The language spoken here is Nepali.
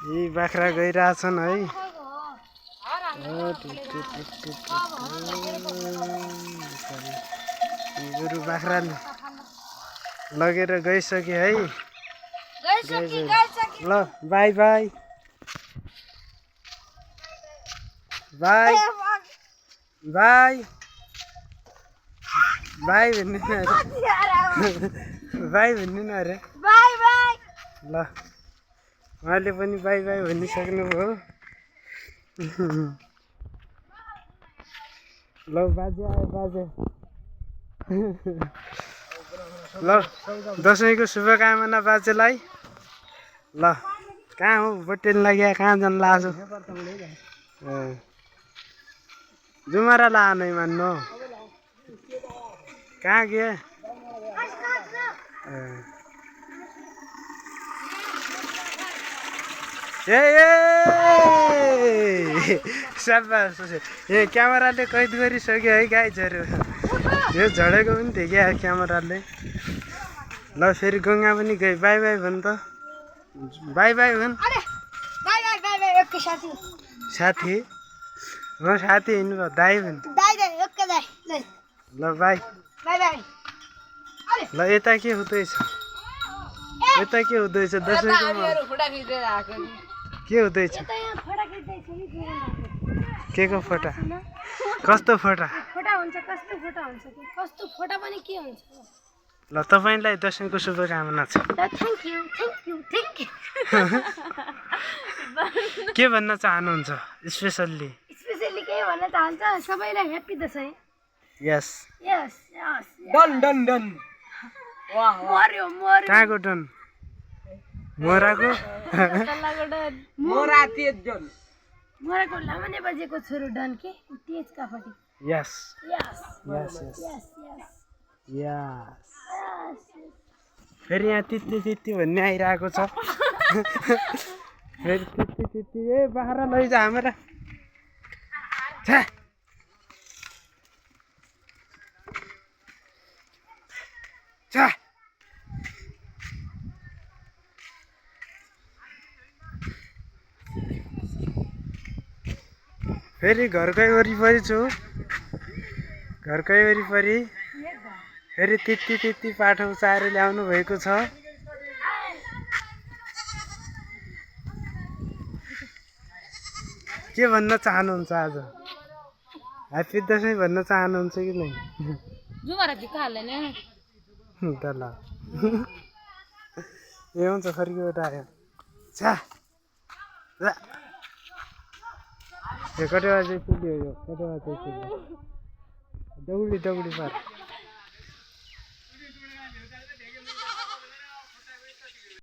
यी बाख्रा गइरहेछन् है। गोरु बाख्रा लगेर गइसके है। ल by by by by by भन्नु न बाई भन्नु न अरे ल उहाँले पनि बाई बाई भनिसक्नुभयो। ल बाजे आयो बाजे। ल दसैँको शुभकामना बाजेलाई। ल कहाँ हो बटेन लाग्यो कहाँ जान लाग्यो जुमरा ला नै मान्नु कहाँ गयो साबास ए क्यामेराले कैद गरिसक्यो है गाइजहरू। यो झडेको पनि थियो क्या क्यामेराले। ल फेरि गङ्गा पनि गई बाई बाई भन् त बाई बाई भन् साथी म साथी हिँड्नुभयो दाई भन् ल बाई ल यता के हुँदैछ यता के हुँदैछ दसैँको के हुँदैछ के को फोटा कस्तो फोटा ल तपाईँलाई दसैँको शुभकामना छ। के भन्न चाहनुहुन्छ स्पेसल्ली के भन्न चाहन्छ सबैलाई ह्याप्पी दसैँ। यस यस यस डन डन डन मर्यो मर्यो कहाँको डन मोराको मोरा तेज डन मरेको लामाने बजेको छोरो डन के तेज काफटी। यस यस यस यस यस यस यस फेरि यहाँ तित्ती तित्ती भन्ने आइरहेको छ। फेरि तित्ती तित्ती ए बाख्रा लैजा हामेरा छ्या छ्या फेरि घरकै वरिपरि छु घरकै वरिपरि फेरि तित्ती तित्ती पाठो उचाएर ल्याउनु भएको छ। के भन्न चाहनुहुन्छ आज ह्याप्पी दसैँ भन्न चाहनुहुन्छ कि नै त ल ए हुन्छ फर्किबाट आयो छ्या यो कटेवा चाहिँ पुग्यो यो कटेवा चाहिँ पुग्यो दौडी दौडी पार